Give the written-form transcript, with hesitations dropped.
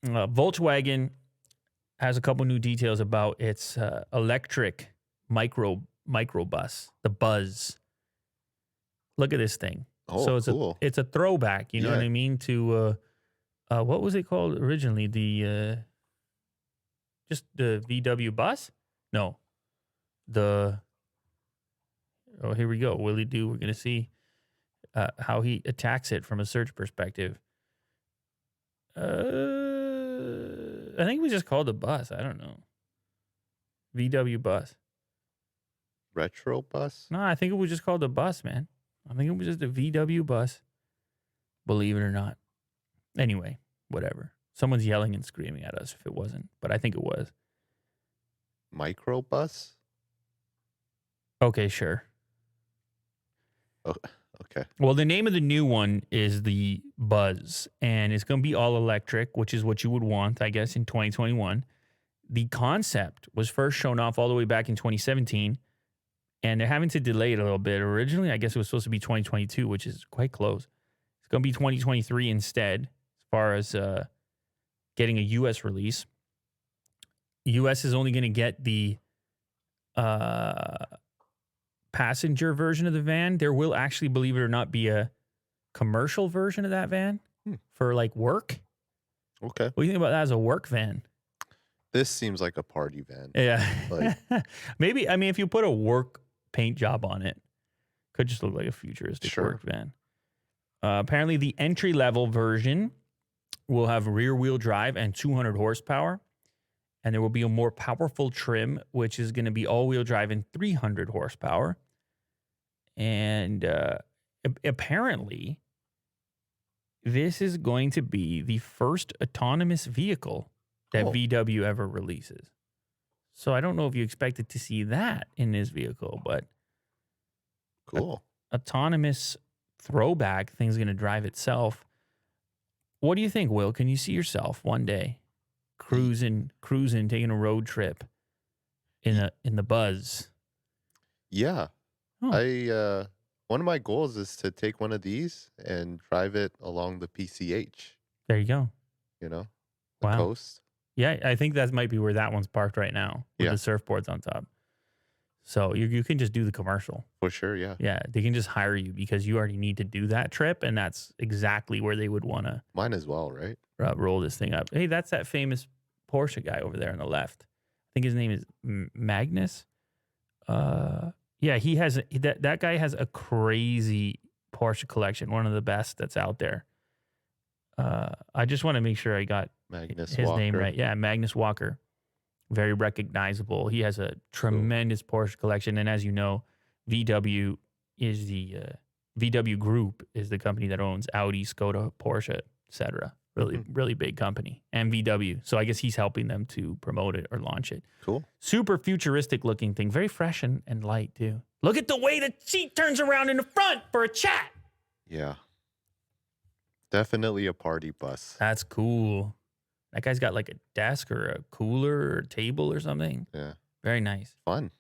Volkswagen has a couple new details about its electric microbus, the Buzz. Look at this thing. Oh, So cool. it's a throwback, you know what Yeah. I mean, to what was it called originally? The just the VW bus? No. The Oh, here we go. Willie Do. We're gonna see how he attacks it from a search perspective. I think we just called the bus. I don't know. VW bus. Retro bus? No, I think it was just called the bus, man. I think it was just a VW bus. Believe it or not. Anyway, whatever. Someone's yelling and screaming at us if it wasn't, but I think it was. Micro bus? Okay, sure. Oh, okay. Well, the name of the new one is the Buzz, and it's going to be all electric, which is what you would want, I guess, in 2021. The concept was first shown off all the way back in 2017, and they're having to delay it a little bit. Originally, I guess it was supposed to be 2022, which is quite close. It's going to be 2023 instead, as far as getting a U.S. release. U.S. is only going to get the passenger version of the van. There will actually, believe it or not, be a commercial version of that van for like work. Okay. What do you think about that as a work van? This seems like a party van. Yeah. Like, Maybe, I mean, if you put a work paint job on it, could just look like a futuristic work van. Apparently, the entry level version will have rear wheel drive and 200 horsepower. And there will be a more powerful trim, which is going to be all wheel drive and 300 horsepower. And apparently, this is going to be the first autonomous vehicle that VW ever releases. So I don't know if you expected to see that in this vehicle, but cool. Autonomous throwback thing's going to drive itself. What do you think, Will? Can you see yourself one day cruising, taking a road trip in the Buzz? Yeah. One of my goals is to take one of these and drive it along the PCH. There you go. You know, the coast. Yeah, I think that might be where that one's parked right now with the surfboards on top. So you can just do the commercial. For sure, yeah. Yeah, they can just hire you because you already need to do that trip, and that's exactly where they would want to. Mine as well, right? Roll this thing up. Hey, that's that famous Porsche guy over there on the left. I think his name is Magnus. Yeah, he has that guy has a crazy Porsche collection, one of the best that's out there. I just want to make sure I got his name right. Yeah, Magnus Walker. Very recognizable. He has a tremendous Porsche collection, and as you know, VW is the VW Group is the company that owns Audi, Skoda, Porsche, etc. Really big company, and VW. So I guess he's helping them to promote it or launch it. Cool. Super futuristic looking thing. Very fresh and light too. Look at the way the seat turns around in the front for a chat. Yeah. Definitely a party bus. That's cool. That guy's got like a desk or a cooler or a table or something. Yeah. Very nice. Fun.